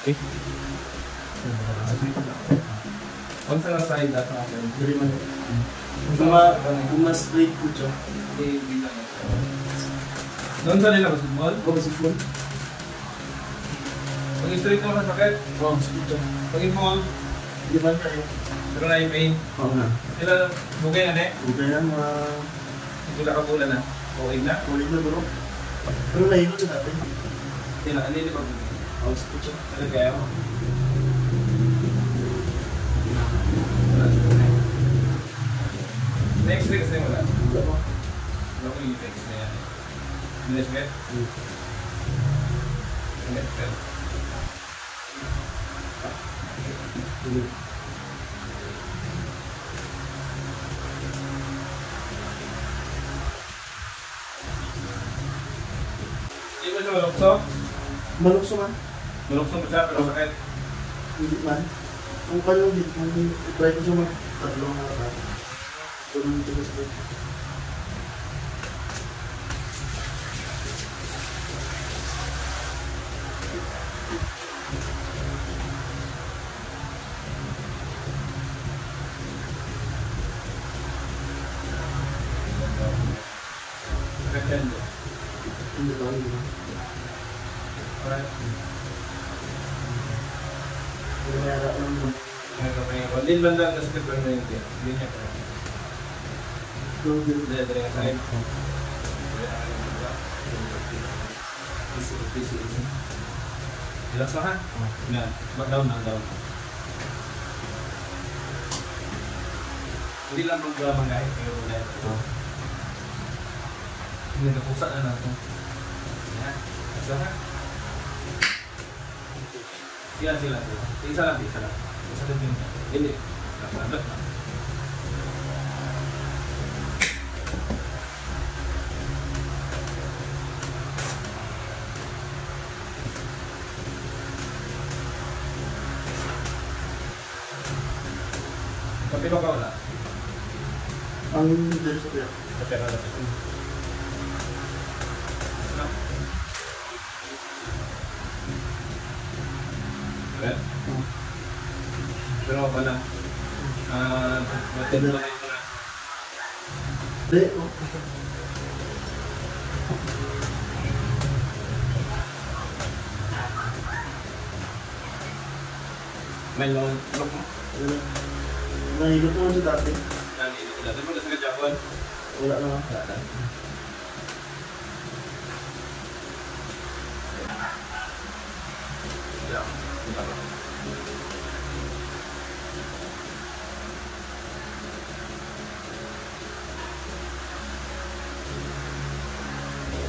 Okay. Kung sa side at natin. Dari man. Uma straight po siya. Doon sa nila basketball? Oo, basketball. Pag straight mo masakit? Oo, basketball. Pag ball? Di ba kayo? Pero na yung pain? Oo na. Sila, bugay na eh? Bugay na, Gula ka pula na? Okay na? Kulit na bro. Pero nahihilo na natin. Sila, hindi pa bugay. Oo, basketball. Ano kaya mo? Next week kasi wala. Wala mo. Wala ko yung text na yan. Next week? Next week. Hindi ba siya malukso? Malukso man. Malukso ba siya pero sakit? Hindi man. Kung paano din, kung try ko siya tatlong araw. Tulong ito gusto. Sakit yan doon. Hindi ba? Hindi ba? Alright. Hindi may harap lang mo. Hindi banda ang sakit pero na hindi. Hindi niya pa. Tulong din. Hindi, hindi nga sa'yo. Easy. Relax lang ha? Yan. Back down. Hindi lang magmangay. Hindi na pusa na natin. Yan. Relax lang ha? Sila. Isa lang. Isa din. Hindi. Relax lang. Kapilo ka wala? Ang dito sa piyak. Kapilo na lapit. Well? Pero ako na. Matid mo na ito na. Hindi. May long look mo? Nahilot naman siya dati. Nandito ko dati mo na sa kajakon. Wala naman.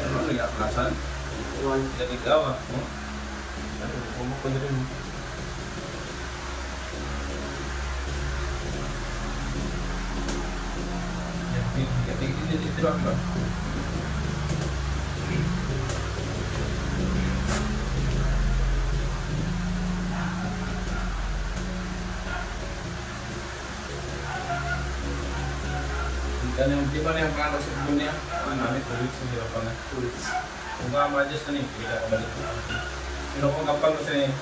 Ano nag-aplasan? Iwan. Ikaw ah. Pumuk ko na rin. Dito ba? Di ba na yung pangalas sa buwan niya? Ano namin, 2 weeks hindi pa na. 2 weeks. Kung ma-adjust na hindi ka kabalik. Pero kung kapag kasi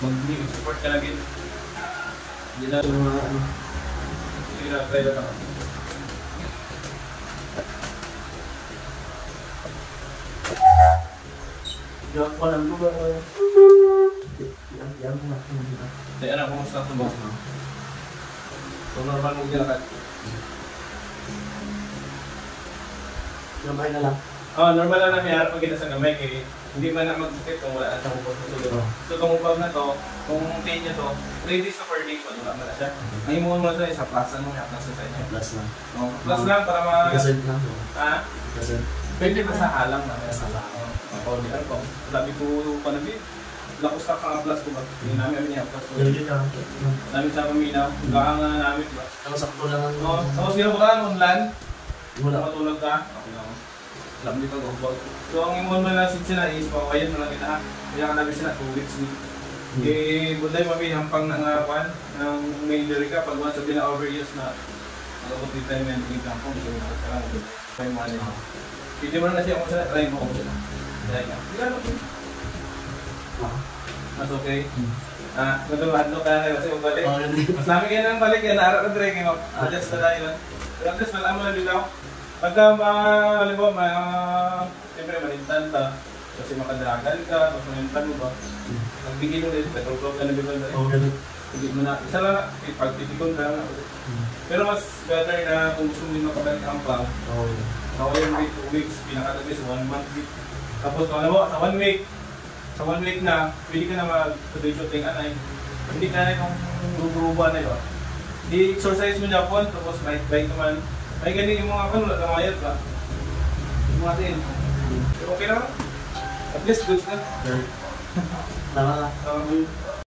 mag-support ka na din, hindi na sige na, try lang ako. Diyan ko lang ko ba? Diyan ko lang. Hindi, anak, kumusta ito ba? So, normal mong gilakad. Gamay na lang. Normal lang namin harap pag kita sa gamay kaya hindi man na mag-sakit kung wala at hubog sa sulod. So, itong hubog na to, kung pain nyo to, 3 days to 4 days, wala naman na siya. Ang imuha mo na sa plus, anong yapang sa inyo? Plus lang. Plus lang para ma... Kasend lang. Ha? Kasend. Pwede ba sa halang na? Sa halang. O, di ko. Sabi ko pa na bit. Lakos ka ka plus ko ba? Hindi namin yung plus ko. Ganyan lang. Namin sa paminaw. Baka nga namin ba? Ang sakto lang ang... Tapos sila ba ka online? Wala. Matulog ka? Okay lang. Alam dito ko. So ang imuha mo na sila is pakawayan mo lang kita ha. Kaya ka namin sila 2 weeks ni. Eh, bunday mami hampang nangapan ng may diri ka pag once na overuse na nalabot dito tayo may naging kampong so nakakala mo tayo mga nila. Hindi mo na siya kung sila, try mo kung sila. Try ka. Hindi ka Mas okay. Matulungan ka na kasi magbalik. Okay. Mas namin kayo nang balik yan, naarap na rin kayo. Adjust na tayo lang. Pero at least malaman na dito. Pagka halimbawa, siyempre malintan ka. Kasi makadagan ka, tapos malintan mo ba? Nagbigil ulit, petrol ka na bigyan na rin. Okay. Hindi mo na, isa lang, pagtitikon ka na ulit. Pero mas better na kung gusto mo din makabalik ang pang. Okay. Ako yung week, 2 weeks, pinakatagis, 1 month week. Tapos kung ano mo, sa 1 week, na, pwede ka na mag-tuloy shooting anay. Hindi ka na yung guguruba na yun. I-exercise mo niya po, tapos night bike naman. Ay ganun yung mga kanula, kamayat ka. Yung mga din. Okay na? At least good na. Sure. Tama na.